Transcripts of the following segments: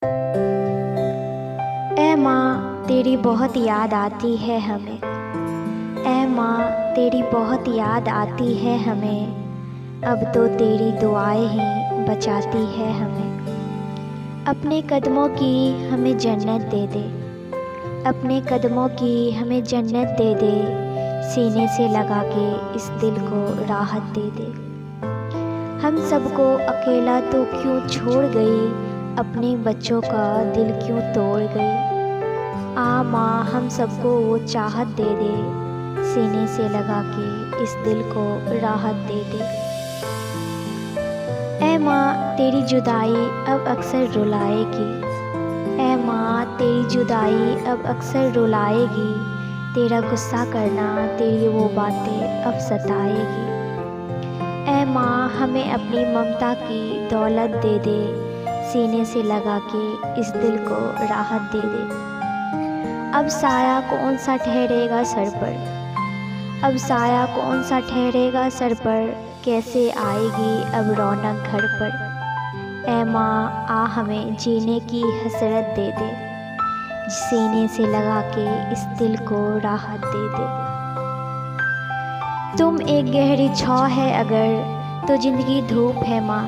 ऐ माँ तेरी बहुत याद आती है हमें। ऐ माँ तेरी बहुत याद आती है हमें। अब तो तेरी दुआएं ही बचाती है हमें। अपने कदमों की हमें जन्नत दे दे। अपने कदमों की हमें जन्नत दे दे। सीने से लगा के इस दिल को राहत दे दे। हम सबको अकेला तो क्यों छोड़ गई, अपने बच्चों का दिल क्यों तोड़ गई। आ माँ हम सबको वो चाहत दे दे, सीने से लगा के इस दिल को राहत दे दे। ऐ माँ तेरी जुदाई अब अक्सर रुलाएगी। ऐ माँ तेरी जुदाई अब अक्सर रुलाएगी। तेरा गुस्सा करना तेरी वो बातें अब सताएगी। ऐ माँ हमें अपनी ममता की दौलत दे दे, सीने से लगा के इस दिल को राहत दे दे। अब साया कौन सा ठहरेगा सर पर, अब साया कौन सा ठहरेगा सर पर। कैसे आएगी अब रौनक घर पर। ऐ माँ आ हमें जीने की हसरत दे दे, सीने से लगा के इस दिल को राहत दे दे। तुम एक गहरी छाँव है अगर तो ज़िंदगी धूप है माँ।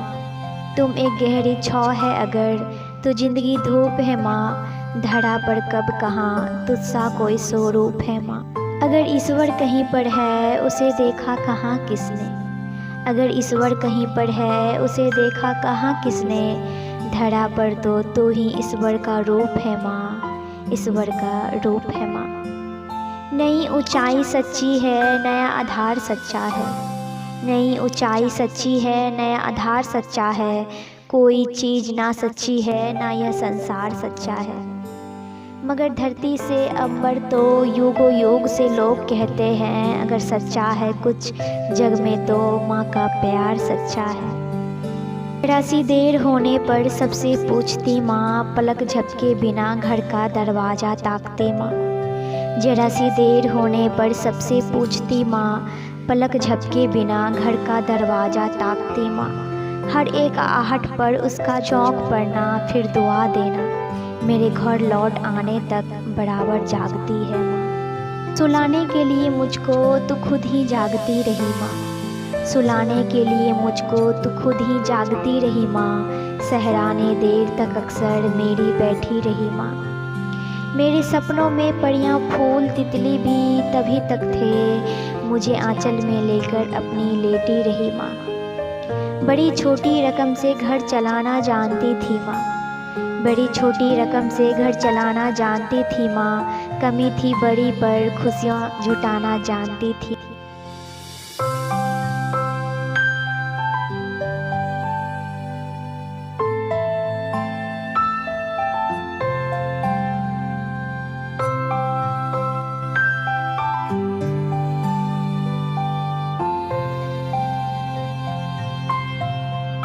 तुम एक गहरी छाँव है अगर तो ज़िंदगी धूप है माँ। धरा पर कब कहाँ तुझसा कोई स्वरूप है माँ। अगर ईश्वर कहीं पर है उसे देखा कहाँ किसने। अगर ईश्वर कहीं पर है उसे देखा कहाँ किसने। धरा पर तो तू ही ईश्वर का रूप है माँ, ईश्वर का रूप है माँ। नई ऊंचाई सच्ची है नया आधार सच्चा है। नई ऊंचाई सच्ची है नया आधार सच्चा है। कोई चीज़ ना सच्ची है ना यह संसार सच्चा है। मगर धरती से अंबर तो युगों युग से लोग कहते हैं, अगर सच्चा है कुछ जग में तो माँ का प्यार सच्चा है। जरा सी देर होने पर सबसे पूछती माँ, पलक झपके बिना घर का दरवाज़ा ताकते माँ। जरा सी देर होने पर सबसे पूछती माँ, पलक झपके बिना घर का दरवाज़ा ताकती माँ। हर एक आहट पर उसका चौंक पड़ना फिर दुआ देना, मेरे घर लौट आने तक बराबर जागती है माँ। सुलाने के लिए मुझको तू खुद ही जागती रही माँ। सुलाने के लिए मुझको तू खुद ही जागती रही माँ। सहराने देर तक अक्सर मेरी बैठी रही माँ। मेरे सपनों में परियां फूल तितली भी तभी तक थे, मुझे आंचल में लेकर अपनी लेटी रही माँ। बड़ी छोटी रकम से घर चलाना जानती थी माँ। बड़ी छोटी रकम से घर चलाना जानती थी माँ। कमी थी बड़ी पर खुशियाँ जुटाना जानती थी।